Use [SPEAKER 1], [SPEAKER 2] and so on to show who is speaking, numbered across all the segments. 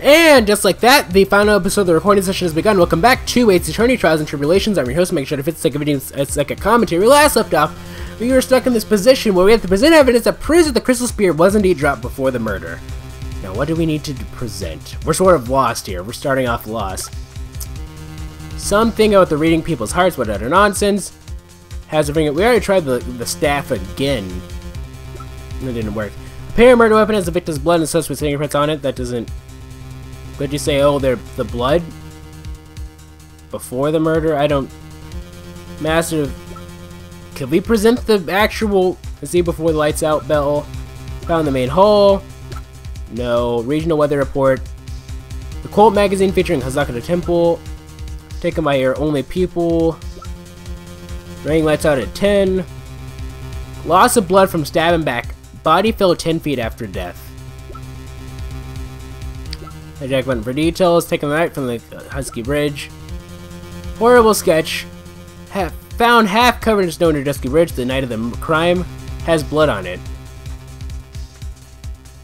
[SPEAKER 1] And just like that, the final episode of the recording session has begun. Welcome back to Ace Attorney Trials and Tribulations. I'm your host, MegaShadowFist. Take a video, it's like a commentary. We last left off, we were stuck in this position where we have to present evidence that proves that the crystal spear was indeed dropped before the murder. Now, what do we need to present? We're sort of lost here. We're starting off lost. Something about the reading people's hearts, but utter nonsense. Has a ring. We already tried the staff again. It didn't work. Prepare a murder weapon has the victim's blood and suspect's fingerprints on it. That doesn't. Could you say, oh, they're the blood before the murder? I don't. Massive. Can we present the actual see before the lights out bell? Found the main hole. No. Regional weather report. The Cult magazine featuring Hazaka the Temple. Taken by your only people. Running lights out at 10. Loss of blood from stabbing back. Body fell 10 feet after death. Hijack button for details. Taken right from the Husky Bridge. Horrible sketch. Found half covered in snow near Dusky Bridge the night of the crime. Has blood on it.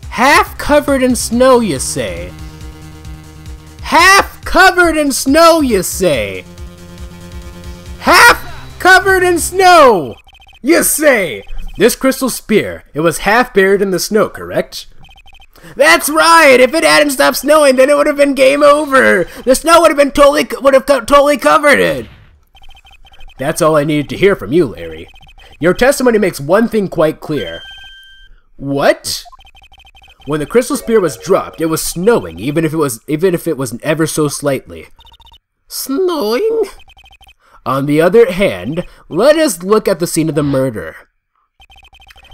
[SPEAKER 1] Half covered in snow, you say? Half covered in snow, you say? Half covered in snow, you say? This crystal spear, it was half buried in the snow, correct? That's right! If it hadn't stopped snowing, then it would have been game over! The snow would have totally covered it! That's all I needed to hear from you, Larry. Your testimony makes one thing quite clear. What? When the crystal spear was dropped, it was snowing, even if it was ever so slightly. Snowing? On the other hand, let us look at the scene of the murder.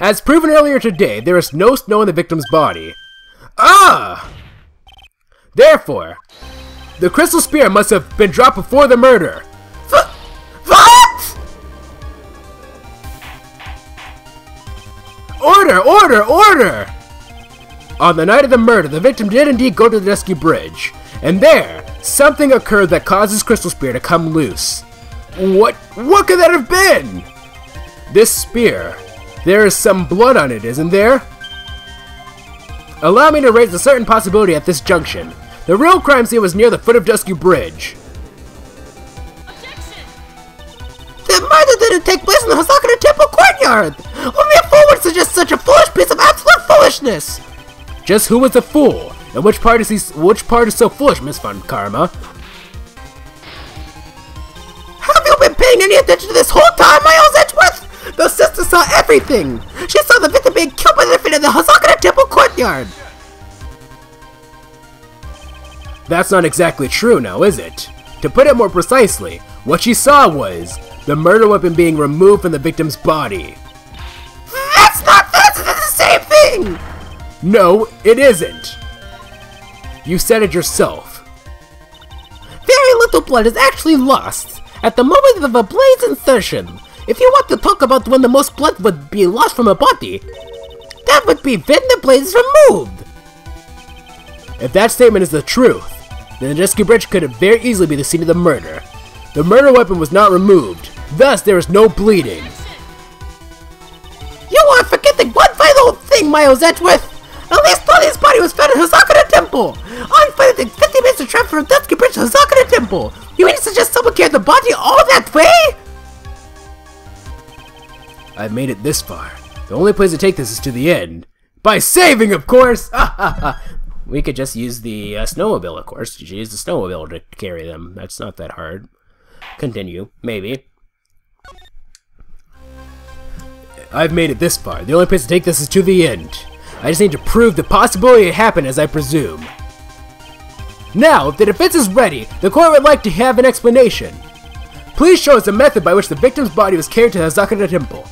[SPEAKER 1] As proven earlier today, there is no snow in the victim's body. Ah! Therefore, the crystal spear must have been dropped before the murder. What? Order! On the night of the murder, the victim did indeed go to the Dusky Bridge, and there, something occurred that caused his crystal spear to come loose. What could that have been? This spear, there is some blood on it, isn't there? Allow me to raise a certain possibility at this junction. The real crime scene was near the foot of Dusky Bridge. Objection! The murder didn't take place in the Hazaka Temple courtyard! Only a fool would suggest such a foolish piece of absolute foolishness! Just who was the fool? And which part is so foolish, Miss Von Karma? Have you been paying any attention to this whole time, Miles Edgeworth? The sister saw everything! She saw the victim being killed by the defendant in the Hazaka Temple courtyard! That's not exactly true now, is it? To put it more precisely, what she saw was the murder weapon being removed from the victim's body. That's the same thing! No, it isn't! You said it yourself. Very little blood is actually lost at the moment of a blade's insertion. If you want to talk about when the most blood would be lost from a body, that would be when the blade is removed. If that statement is the truth, then the Dusky Bridge could very easily be the scene of the murder. The murder weapon was not removed, thus there is no bleeding. You are forgetting one vital thing, Miles Edgeworth! At least Tony's body was found in Hazaka Temple! I'm fighting 50 minutes to travel from Dusky Bridge to Hazaka Temple! You mean to suggest someone carried the body all that way? I've made it this far. The only place to take this is to the end. By saving, of course! We could just use the snowmobile, of course. You should use the snowmobile to carry them. That's not that hard. Continue. Maybe. I've made it this far. The only place to take this is to the end. I just need to prove the possibility it happened as I presume. Now, if the defense is ready, the court would like to have an explanation. Please show us the method by which the victim's body was carried to the Hazaka Temple.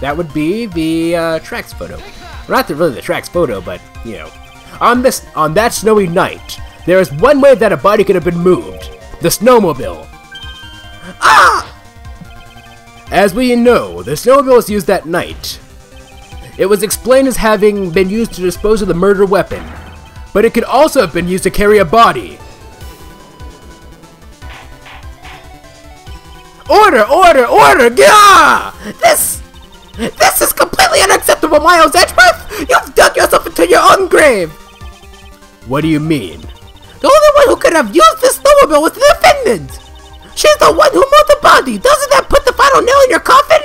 [SPEAKER 1] That would be the tracks photo. Well, not really the tracks photo, but, you know. On that snowy night, there is one way that a body could have been moved. The snowmobile. Ah! As we know, the snowmobile was used that night. It was explained as having been used to dispose of the murder weapon, but it could also have been used to carry a body. Order! Gah! This is completely unacceptable, Miles Edgeworth! You've dug yourself into your own grave! What do you mean?
[SPEAKER 2] The only one who could have used this snowmobile was the defendant! She's the one who moved the body! Doesn't that put the final nail in your coffin?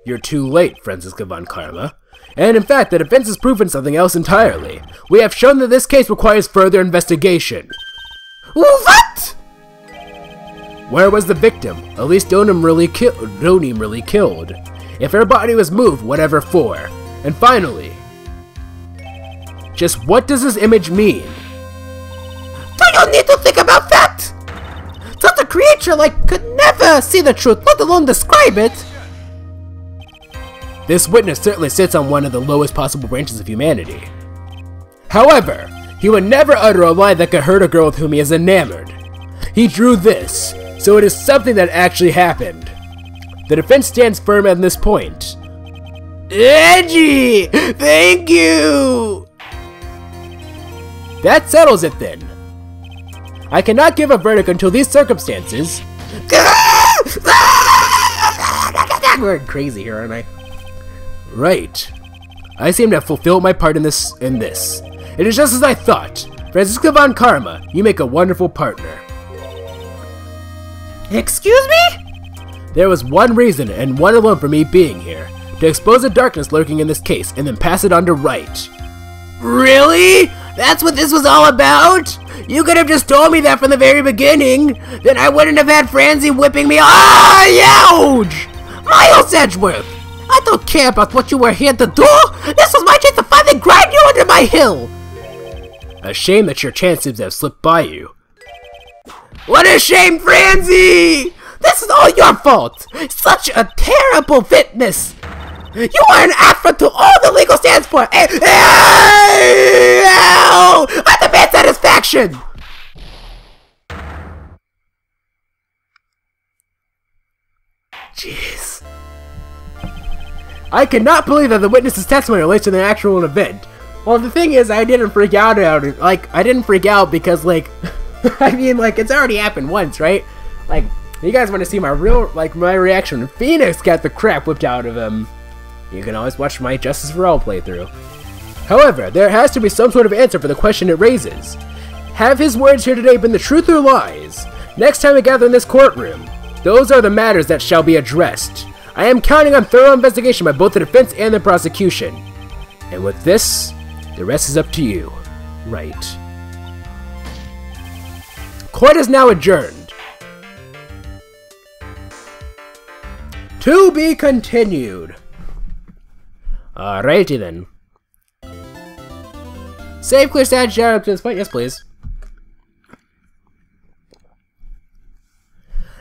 [SPEAKER 1] You're too late, Franziska von Karma. And in fact, the defense has proven something else entirely. We have shown that this case requires further investigation.
[SPEAKER 2] What?
[SPEAKER 1] Where was the victim? At least don't him really killed. If her body was moved, whatever for. And finally, just what does this image mean?
[SPEAKER 2] Do you need to think about that? Such a creature could never see the truth, let alone describe it.
[SPEAKER 1] This witness certainly sits on one of the lowest possible branches of humanity. However, he would never utter a lie that could hurt a girl with whom he is enamored. He drew this, so it is something that actually happened. The defense stands firm on this point.
[SPEAKER 2] Edgey! Thank you!
[SPEAKER 1] That settles it then. I cannot give a verdict until these circumstances.
[SPEAKER 2] I'm going crazy here, aren't I?
[SPEAKER 1] Right. I seem to have fulfilled my part in this. It is just as I thought. Franziska von Karma, you make a wonderful partner.
[SPEAKER 2] Excuse me?
[SPEAKER 1] There was one reason, and one alone, for me being here. To expose the darkness lurking in this case, and then pass it on to Wright.
[SPEAKER 2] Really? That's what this was all about? You could have just told me that from the very beginning. Then I wouldn't have had Franzi whipping me. Ah, ouch! Miles Edgeworth! I don't care about what you were here to do! This was my chance to finally grind you under my heel!
[SPEAKER 1] A shame that your chance seems to have slipped by you.
[SPEAKER 2] What a shame, Franzi! This is all your fault! Such a terrible witness! You are an affront to all the legal stands for! I demand satisfaction!
[SPEAKER 1] Jeez. I cannot believe that the witness's testimony relates to the actual event. Well, the thing is, I didn't freak out about it. I didn't freak out because, I mean, it's already happened once, right? You guys want to see my reaction when Phoenix got the crap whipped out of him. You can always watch my Justice for All playthrough. However, there has to be some sort of answer for the question it raises. Have his words here today been the truth or lies? Next time we gather in this courtroom, those are the matters that shall be addressed. I am counting on thorough investigation by both the defense and the prosecution. And with this, the rest is up to you. Right. Court is now adjourned. To be continued. Alrighty then. Save, clear, stat, share up to this point. Yes, please.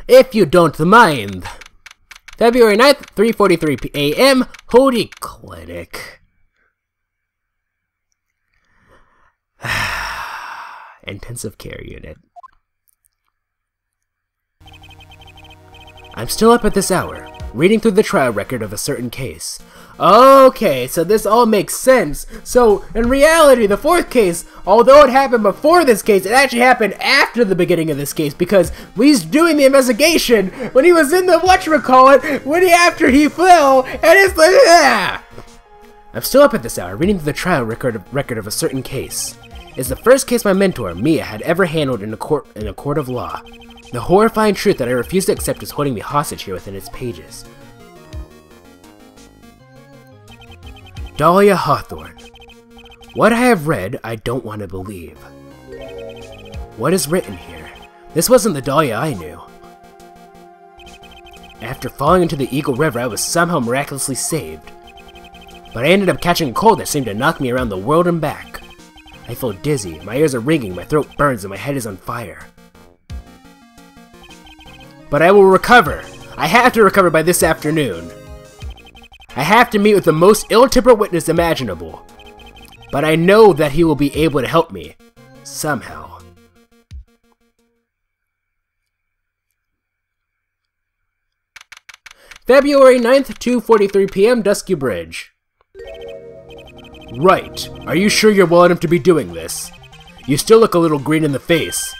[SPEAKER 1] If you don't mind. February 9th, 3:43 a.m. Holy Clinic. Intensive care unit. I'm still up at this hour, reading through the trial record of a certain case. Okay, so this all makes sense. So, in reality, the fourth case, although it happened before this case, it actually happened after the beginning of this case, because he's doing the investigation when he was in the whatchamacallit, after he fell, and it's like, ah! I'm still up at this hour, reading through the trial record of a certain case. It's the first case my mentor, Mia, had ever handled in a court of law. The horrifying truth that I refuse to accept is holding me hostage here within its pages. Dahlia Hawthorne. What I have read, I don't want to believe. What is written here? This wasn't the Dahlia I knew. After falling into the Eagle River, I was somehow miraculously saved. But I ended up catching a cold that seemed to knock me around the world and back. I feel dizzy, my ears are ringing, my throat burns, and my head is on fire. But I will recover. I have to recover by this afternoon. I have to meet with the most ill-tempered witness imaginable. But I know that he will be able to help me. Somehow. February 9th, 2:43 p.m. Dusky Bridge. Right. Are you sure you're well enough to be doing this? You still look a little green in the face.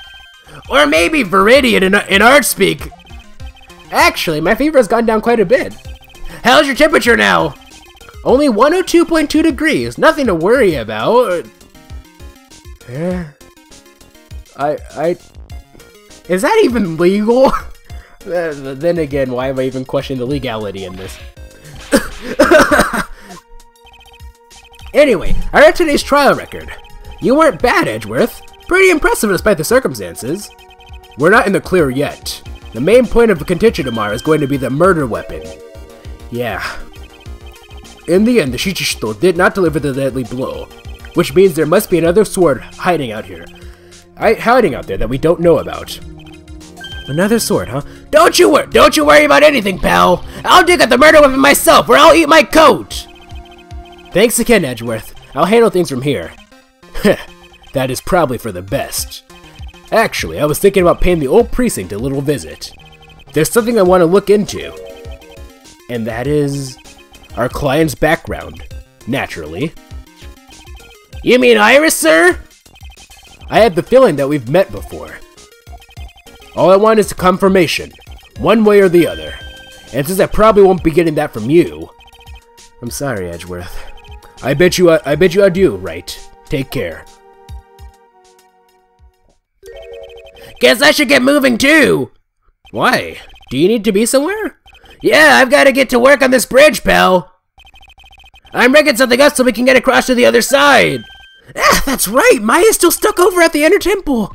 [SPEAKER 1] Or maybe Viridian in art speak. Actually, my fever has gone down quite a bit. How's your temperature now? Only 102.2 degrees. Nothing to worry about. Is that even legal? Then again, why am I even questioning the legality in this? Anyway, I read today's trial record. You weren't bad, Edgeworth. Pretty impressive despite the circumstances. We're not in the clear yet. The main point of contention tomorrow is going to be the murder weapon. Yeah. In the end, the Shichisto did not deliver the deadly blow, which means there must be another sword hiding out here. Hiding out there that we don't know about. Another sword, huh? Don't you worry about anything, pal. I'll dig at the murder weapon myself, or I'll eat my coat. Thanks again, Edgeworth. I'll handle things from here. That is probably for the best. Actually, I was thinking about paying the old precinct a little visit. There's something I want to look into. And that is our client's background. Naturally. You mean Iris, sir? I had the feeling that we've met before. All I want is a confirmation, one way or the other. And since I probably won't be getting that from you, I'm sorry, Edgeworth. I bid you adieu, Wright. Take care. Guess I should get moving too! Why? Do you need to be somewhere? Yeah, I've got to get to work on this bridge, pal. I'm rigging something up so we can get across to the other side. Ah, that's right, Maya's still stuck over at the inner temple.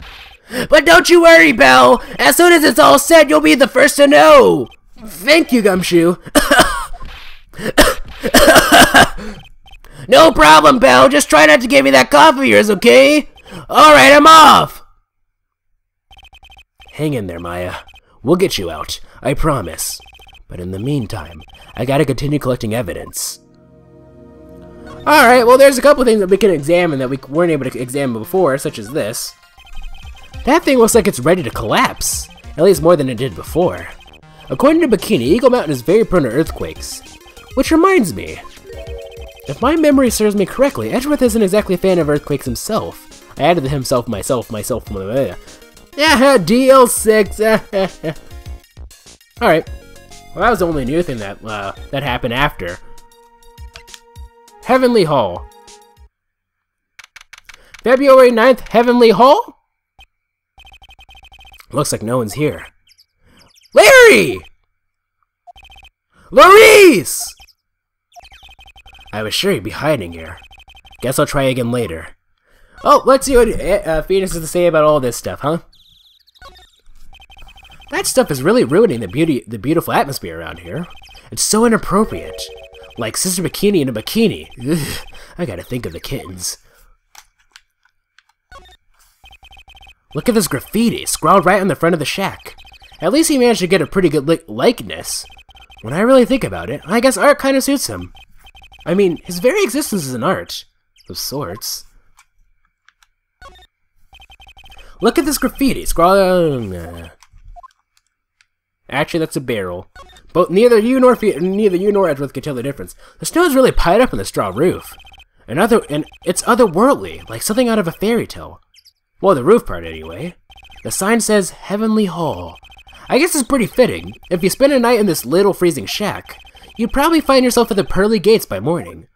[SPEAKER 1] But don't you worry, pal. As soon as it's all set, you'll be the first to know. Thank you, Gumshoe. No problem, pal. Just try not to give me that cough of yours, okay? Alright, I'm off. Hang in there, Maya. We'll get you out. I promise. But in the meantime, I gotta continue collecting evidence. Alright, well there's a couple things that we can examine that we weren't able to examine before, such as this. That thing looks like it's ready to collapse. At least more than it did before. According to Bikini, Eagle Mountain is very prone to earthquakes. Which reminds me, if my memory serves me correctly, Edgeworth isn't exactly a fan of earthquakes himself. I added the myself. Yeah, DL6. Alright. Well, that was the only new thing that that happened after. Heavenly Hall. February 9th, Heavenly Hall? Looks like no one's here. Larry! Laurice! I was sure he'd be hiding here. Guess I'll try again later. Oh, let's see what Phoenix has to say about all this stuff, huh? That stuff is really ruining the beautiful atmosphere around here. It's so inappropriate. Like Sister Bikini in a bikini. Ugh, I gotta think of the kittens. Look at this graffiti, scrawled right on the front of the shack. At least he managed to get a pretty good likeness. When I really think about it, I guess art kind of suits him. I mean, his very existence is an art. Of sorts. Look at this graffiti, scrawled... Actually, that's a barrel. But neither you nor Edgeworth can tell the difference. The snow is really piled up on the straw roof. And it's otherworldly, like something out of a fairy tale. Well, the roof part anyway. The sign says Heavenly Hall. I guess it's pretty fitting. If you spend a night in this little freezing shack, you'd probably find yourself at the pearly gates by morning.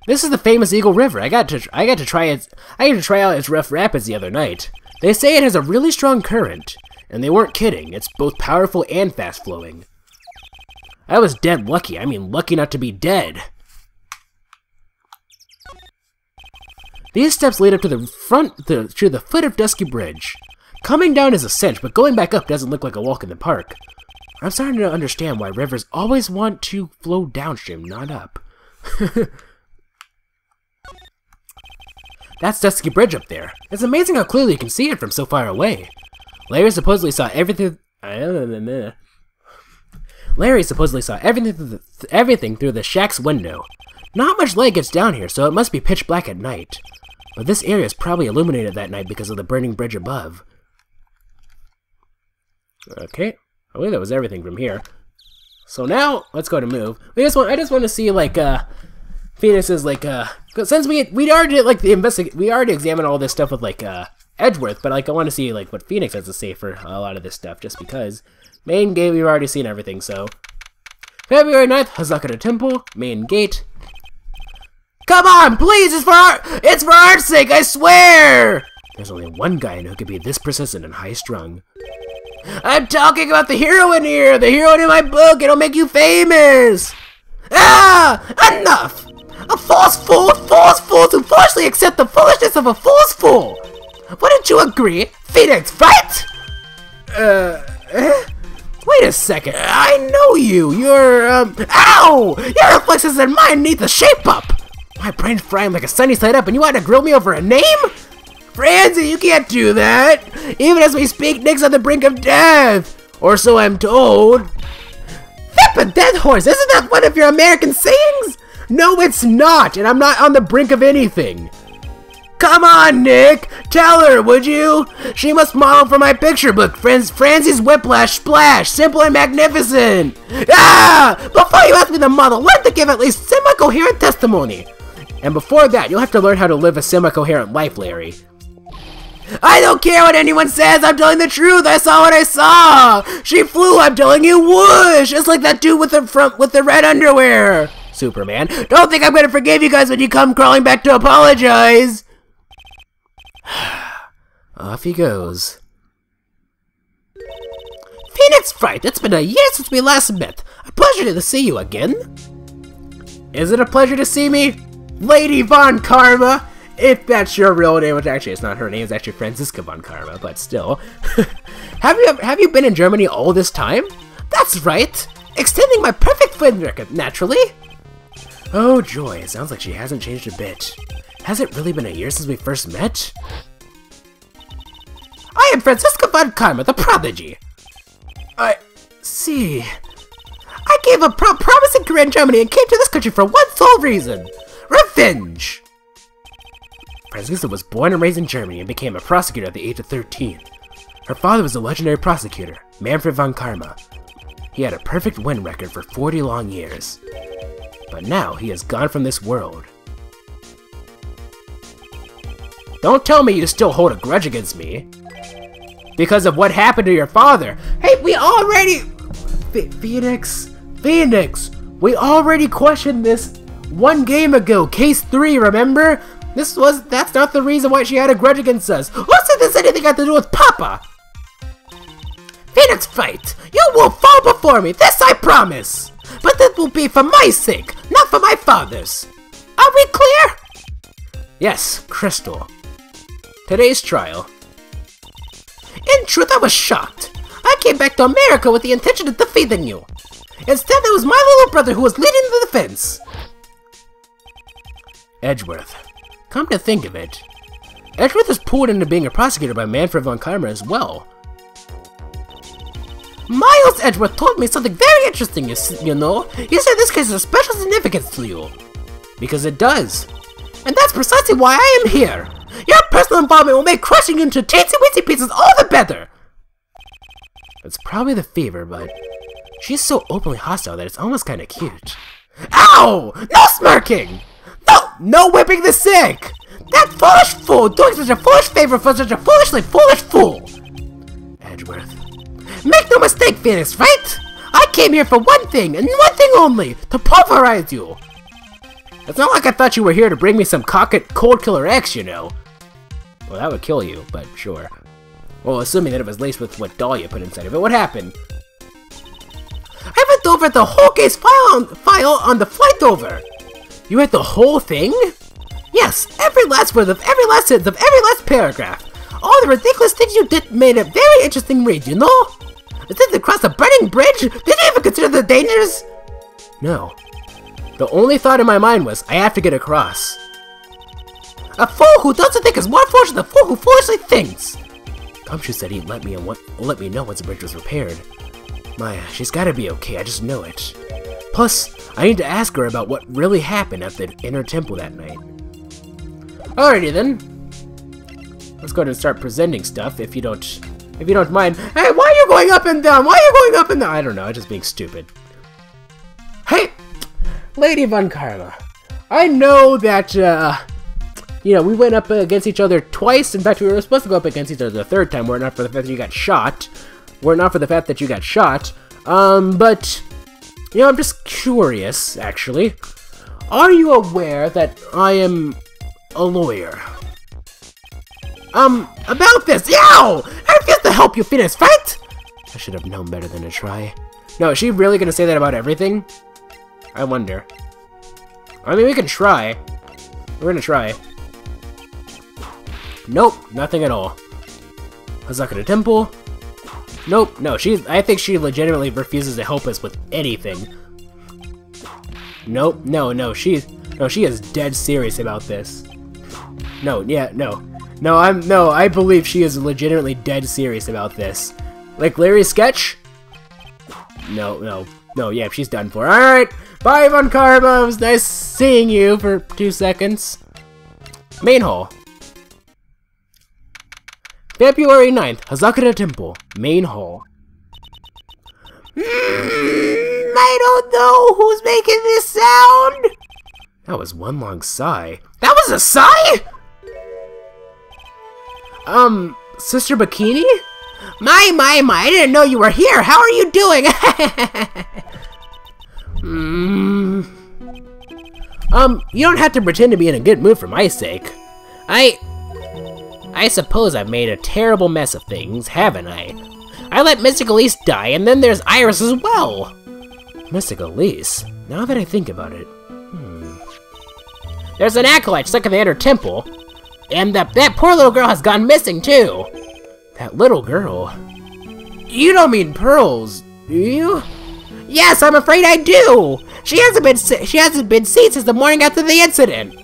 [SPEAKER 1] This is the famous Eagle River. I got to try out its rough rapids the other night. They say it has a really strong current, and they weren't kidding. It's both powerful and fast flowing. I was dead lucky. I mean, lucky not to be dead. These steps lead up to the foot of Dusky Bridge. Coming down is a cinch, but going back up doesn't look like a walk in the park. I'm starting to understand why rivers always want to flow downstream, not up. That's Dusky Bridge up there. It's amazing how clearly you can see it from so far away. Larry supposedly saw everything through the shack's window. Not much light gets down here, so it must be pitch black at night. But this area is probably illuminated that night because of the burning bridge above. Okay, I believe that was everything from here. So now, let's go to move. I just want to see, like, Phoenix's, like, since we already did, like, we already examined all this stuff with, like, Edgeworth, but, like, I want to see, like, what Phoenix has to say for a lot of this stuff, just because. Main game, we've already seen everything, so February 9th, Hazakura Temple, main gate. Come on, please, it's for our sake, I swear! There's only one guy I know who could be this persistent and high-strung. I'm talking about the heroine here, the heroine in my book, it'll make you famous! Ah! Enough! A false fool who foolishly accept the foolishness of a fool's fool! Wouldn't you agree, Phoenix Wright? Wait a second, I know you, ow! Your reflexes and mine need to shape up! My brain's frying like a sunny side up and you want to grill me over a name? Francie, you can't do that! Even as we speak, Nick's on the brink of death! Or so I'm told. Flip a dead horse, isn't that one of your American sayings? No, it's not, and I'm not on the brink of anything. Come on, Nick! Tell her, would you? She must model for my picture book, Francie's Whiplash Splash, simple and magnificent! Ah! Before you ask me to model, learn to give at least semi-coherent testimony. And before that, you'll have to learn how to live a semi-coherent life, Larry. I don't care what anyone says, I'm telling the truth, I saw what I saw! She flew, I'm telling you, whoosh! Just like that dude with the red underwear! Superman, don't think I'm gonna forgive you guys when you come crawling back to apologize! Off he goes. Phoenix Wright, it's been a year since we last met. A pleasure to see you again. Is it a pleasure to see me? Lady Von Karma! If that's your real name, which actually it's not her name, it's actually Franziska Von Karma, but still. Have you been in Germany all this time? That's right! Extending my perfect friend record, naturally! Oh joy, it sounds like she hasn't changed a bit. Has it really been a year since we first met? I am Franziska Von Karma, the prodigy! I see. I gave a promising career in Germany and came to this country for one sole reason. Revenge! Franziska was born and raised in Germany and became a prosecutor at the age of 13. Her father was a legendary prosecutor, Manfred von Karma. He had a perfect win record for 40 long years. But now he is gone from this world. Don't tell me you still hold a grudge against me. Because of what happened to your father. Hey, we already... Phoenix, we already questioned this one game ago, case 3, remember? That's not the reason why she had a grudge against us. Who said this anything had to do with Papa? Phoenix Wright, you will fall before me, this I promise. But that will be for my sake, not for my father's. Are we clear? Yes, Crystal. Today's trial. In truth, I was shocked. I came back to America with the intention of defeating you. Instead, it was my little brother who was leading the defense. Edgeworth. Come to think of it, Edgeworth was pulled into being a prosecutor by Manfred von Karma as well. Miles Edgeworth told me something very interesting, you know. He said this case has special significance to you. Because it does. And that's precisely why I am here. Your personal involvement will make crushing you into teensy-weensy pieces all the better. It's probably the fever, but she's so openly hostile that it's almost kind of cute. Ow! No smirking! No whipping the sick! That foolish fool doing such a foolish favor for such a foolishly foolish fool! Edgeworth. Make no mistake, Phoenix, right? I came here for one thing, and one thing only, to pulverize you! It's not like I thought you were here to bring me some cold killer X, you know. Well, that would kill you, but sure. Well, assuming that it was laced with what doll you put inside of it, what happened? I went over the whole case file on the flight over! You read the whole thing? Yes, every last word of every last sentence of every last paragraph. All the ridiculous things you did made it very interesting read, you know? Is it to cross a burning bridge? Did you even consider the dangers? No. The only thought in my mind was, I have to get across. A fool who doesn't think is more foolish than a fool who foolishly thinks. Gumshoe said he'd let me know once the bridge was repaired. Maya, she's gotta be okay, I just know it. Plus, I need to ask her about what really happened at the inner temple that night. Alrighty then. Let's go ahead and start presenting stuff if you don't mind. Hey, why are you going up and down? Why are you going up and down? I don't know, I'm just being stupid. Hey! Lady Von Karma. I know that, you know, we went up against each other twice. In fact, we were supposed to go up against each other the third time, were it not for the fact that you got shot. But You know, I'm just curious, actually. Are you aware that I am a lawyer? About this. Yow! I refuse to help you, Phoenix Wright! I should have known better than to try. No, is she really gonna say that about everything? I wonder. I mean, we can try. We're gonna try. Nope, nothing at all. Hazaka Temple. Nope, no, I think she legitimately refuses to help us with anything. Nope, no, she is dead serious about this. No, yeah, no. No, I believe she is legitimately dead serious about this. Like Larry's sketch? No, yeah, she's done for. Alright, bye Von Karma, it was nice seeing you for 2 seconds. Main hall. February 9th, Hazakura Temple, main hall.
[SPEAKER 2] I don't know who's making this sound.
[SPEAKER 1] That was one long sigh. That was a sigh?! Sister Bikini?
[SPEAKER 2] My, I didn't know you were here. How are you doing?
[SPEAKER 1] You don't have to pretend to be in a good mood for my sake. I suppose I've made a terrible mess of things, haven't I? I let Mystic Elise die, and then there's Iris as well! Mystic Elise? Now that I think about it... There's an acolyte stuck in the inner temple, and that poor little girl has gone missing, too! That little girl? You don't mean Pearls, do you?
[SPEAKER 2] Yes, I'm afraid I do! She hasn't been seen since the morning after the incident!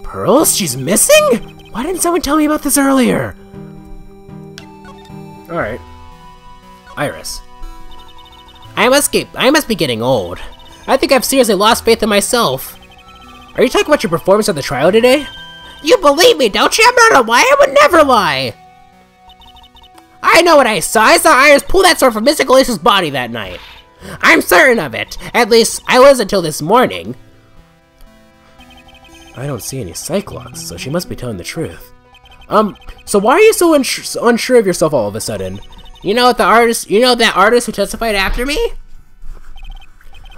[SPEAKER 1] Pearls? She's missing? Why didn't someone tell me about this earlier? Alright. Iris.
[SPEAKER 2] I must be getting old. I think I've seriously lost faith in myself.
[SPEAKER 1] Are you talking about your performance at the trial today?
[SPEAKER 2] You believe me, don't you? I'm not a liar, I would never lie! I know what I saw. I saw Iris pull that sword from Mystic Elise's body that night. I'm certain of it. At least, I was until this morning.
[SPEAKER 1] I don't see any Cyclops, so she must be telling the truth. So why are you so unsure of yourself all of a sudden?
[SPEAKER 2] You know that artist who testified after me?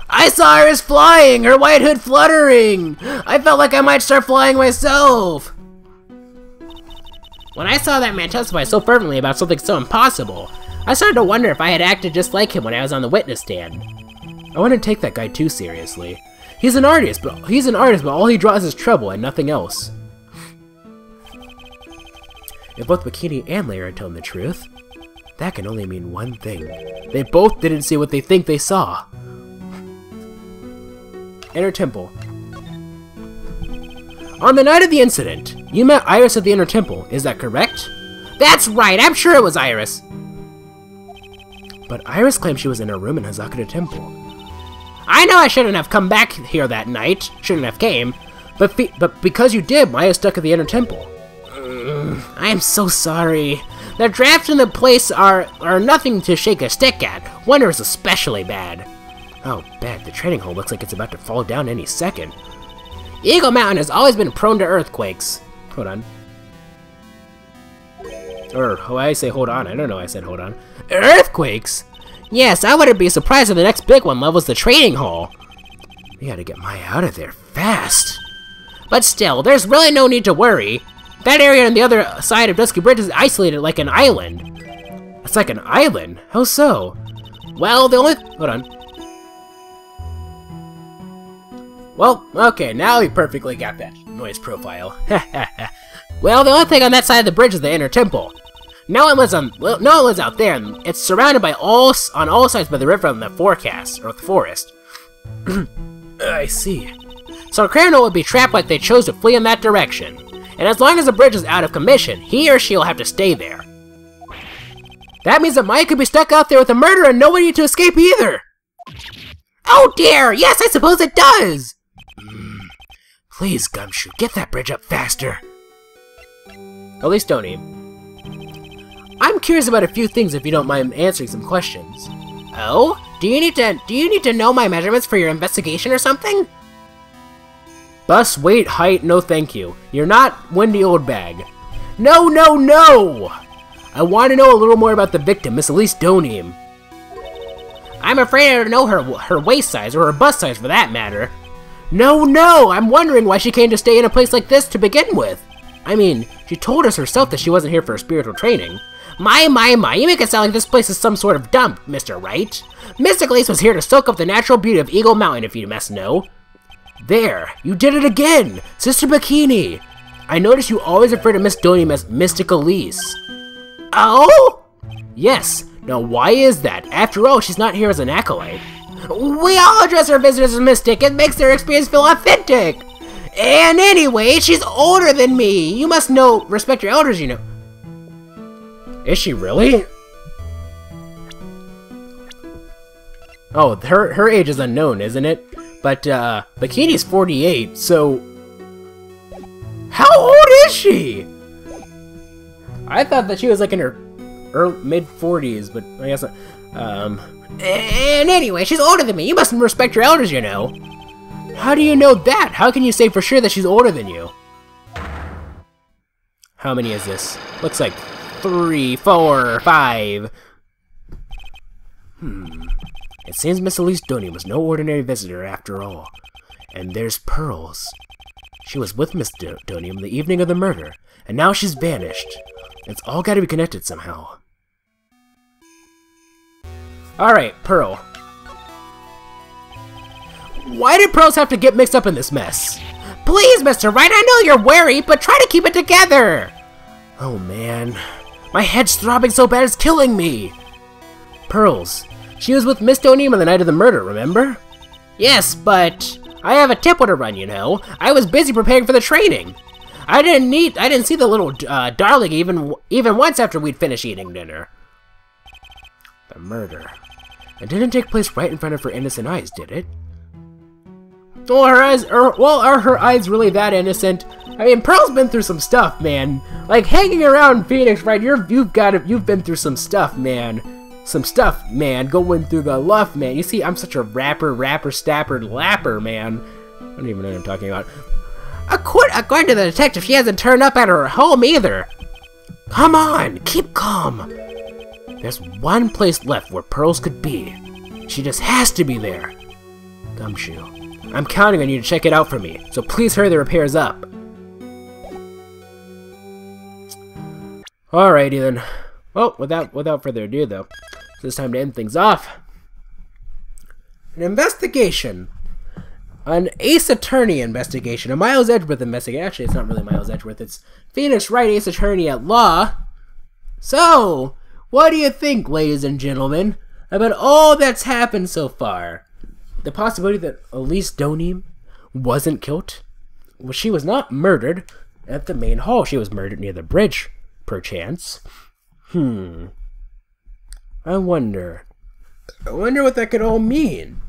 [SPEAKER 1] I saw Iris flying, her white hood fluttering! I felt like I might start flying myself!
[SPEAKER 2] When I saw that man testify so fervently about something so impossible, I started to wonder if I had acted just like him when I was on the witness stand.
[SPEAKER 1] I wouldn't take that guy too seriously. He's an artist, but all he draws is trouble and nothing else. If both Bikini and Larry are telling the truth, that can only mean one thing. They both didn't see what they think they saw. Inner Temple. On the night of the incident, you met Iris at the Inner Temple, is that correct?
[SPEAKER 2] That's right, I'm sure it was Iris.
[SPEAKER 1] But Iris claimed she was in her room in Hazakura Temple.
[SPEAKER 2] I know I shouldn't have come back here that night, shouldn't have came,
[SPEAKER 1] but because you did, Maya stuck at the Inner Temple.
[SPEAKER 2] I am so sorry. The drafts in the place are nothing to shake a stick at. Winter is especially bad.
[SPEAKER 1] Oh, bad. The training hall looks like it's about to fall down any second.
[SPEAKER 2] Eagle Mountain has always been prone to earthquakes.
[SPEAKER 1] Hold on. I say hold on. I don't know why I said hold on. Earthquakes?
[SPEAKER 2] Yes, I wouldn't be surprised if the next big one levels the training hall.
[SPEAKER 1] We gotta get Maya out of there fast.
[SPEAKER 2] But still, there's really no need to worry. That area on the other side of Dusky Bridge is isolated like an island.
[SPEAKER 1] It's like an island? How so?
[SPEAKER 2] Well, hold on.
[SPEAKER 1] Well, okay, now we perfectly got that noise profile.
[SPEAKER 2] Well, the only thing on that side of the bridge is the Inner Temple. No one lives out there, and it's surrounded on all sides by the river and the forest.
[SPEAKER 1] I see.
[SPEAKER 2] So a criminal would be trapped like they chose to flee in that direction. And as long as the bridge is out of commission, he or she will have to stay there.
[SPEAKER 1] That means that Maya could be stuck out there with a murderer and nobody to escape either!
[SPEAKER 2] Oh dear! Yes, I suppose it does!
[SPEAKER 1] Please, Gumshoe, get that bridge up faster. At least don't even. I'm curious about a few things if you don't mind answering some questions.
[SPEAKER 2] Oh? Do you need to know my measurements for your investigation or something?
[SPEAKER 1] Bus, weight, height, no thank you. You're not Wendy Old Bag. No, no, no! I want to know a little more about the victim, Miss Elise Donim.
[SPEAKER 2] I'm afraid I don't know her waist size, or her bust size for that matter. No, I'm wondering why she came to stay in a place like this to begin with. I mean, she told us herself that she wasn't here for spiritual training. My, you make it sound like this place is some sort of dump, Mr. Wright. Mystic Lace was here to soak up the natural beauty of Eagle Mountain, if you must know. There, you did it again! Sister Bikini! I noticed you always refer to Miss Donium as Mystic Elise. Oh? Yes. Now why is that? After all, she's not here as an acolyte. We all address our visitors as Mystic. It makes their experience feel authentic. And anyway, she's older than me. You must know, respect your elders, you know.
[SPEAKER 1] Is she really? Oh, her age is unknown, isn't it? But, Bikini's 48, so... How old is she? I thought that she was like in her mid-40s, but I guess...
[SPEAKER 2] And anyway, she's older than me. You must respect your elders, you know.
[SPEAKER 1] How do you know that? How can you say for sure that she's older than you? How many is this? Looks like 3, 4, 5. It seems Miss Elise Donium was no ordinary visitor after all. And there's Pearls. She was with Miss Donium the evening of the murder, and now she's vanished. It's all gotta be connected somehow. Alright, Pearl. Why did Pearls have to get mixed up in this mess?
[SPEAKER 2] Please, Mr. Wright, I know you're wary, but try to keep it together!
[SPEAKER 1] Oh man, my head's throbbing so bad it's killing me! Pearls, she was with Miss Donium on the night of the murder, remember?
[SPEAKER 2] Yes, but I have a tip to run, you know. I was busy preparing for the training. I didn't see the little darling even once after we'd finished eating dinner.
[SPEAKER 1] The murder. It didn't take place right in front of her innocent eyes, did it? Well, are her eyes really that innocent? I mean, Pearl's been through some stuff, man. Like hanging around Phoenix Wright, you've been through some stuff, man. Some stuff, man. Going through the luff, man. You see, I'm such a rapper, stapper, lapper, man. I don't even know what I'm talking about.
[SPEAKER 2] According to the detective, she hasn't turned up at her home either.
[SPEAKER 1] Come on, keep calm. There's one place left where Pearls could be. She just has to be there. Gumshoe, I'm counting on you to check it out for me, so please hurry the repairs up. Alrighty then. Well, without further ado though, so it's time to end things off. An investigation. An Ace Attorney investigation. A Miles Edgeworth investigation. Actually, it's not really Miles Edgeworth. It's Phoenix Wright, Ace Attorney at Law. So, what do you think, ladies and gentlemen, about all that's happened so far? The possibility that Elise Donium wasn't killed? Well, she was not murdered at the main hall. She was murdered near the bridge, perchance. I wonder what that could all mean.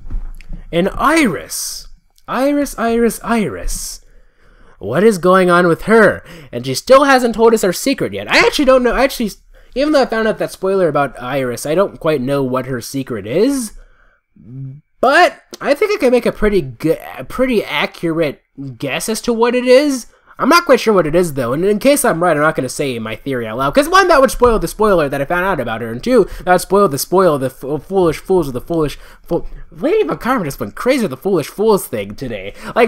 [SPEAKER 1] And Iris. Iris. What is going on with her? And she still hasn't told us her secret yet. I actually don't know. Even though I found out that spoiler about Iris, I don't quite know what her secret is. But I think I can make a pretty accurate guess as to what it is. I'm not quite sure what it is, though, and in case I'm right, I'm not going to say my theory out loud, because one, that would spoil the spoiler that I found out about her, and two, that would spoil the foolish fools with the foolish... Lady McCarver just went crazy with the foolish fools thing today. I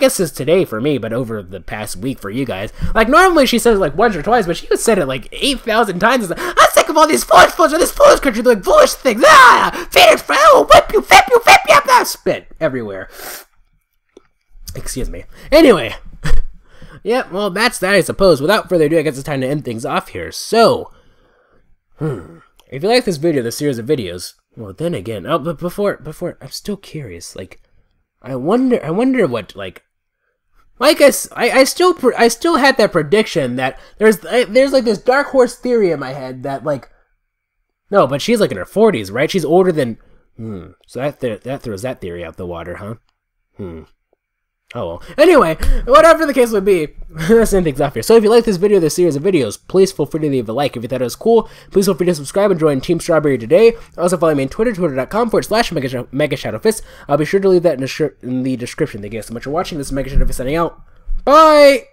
[SPEAKER 1] guess it's today for me, but over the past week for you guys. Like, normally she says it like once or twice, but she would said it like 8,000 times. Like, I'm sick of all these foolish fools in this foolish country doing foolish things. Ah! Phoenix, I will whip you, flip you, ah! Spit everywhere. Excuse me. Anyway. Yeah, well, that's that, I suppose. Without further ado, I guess it's time to end things off here. So, if you like this video, this series of videos, well, then again, but before, I'm still curious. Like, I wonder what, like I still had that prediction that there's like this dark horse theory in my head that like, no, but she's like in her 40s, right? She's older than, so that throws that theory out the water, huh? Oh well. Anyway, whatever the case would be, let's end things off here. So if you like this video, this series of videos, please feel free to leave a like. If you thought it was cool, please feel free to subscribe and join Team Strawberry today. Also follow me on Twitter, twitter.com/MegaShadowFist. I'll be sure to leave that in the description. Thank you guys so much for watching. This is MegaShadowFist signing out. Bye!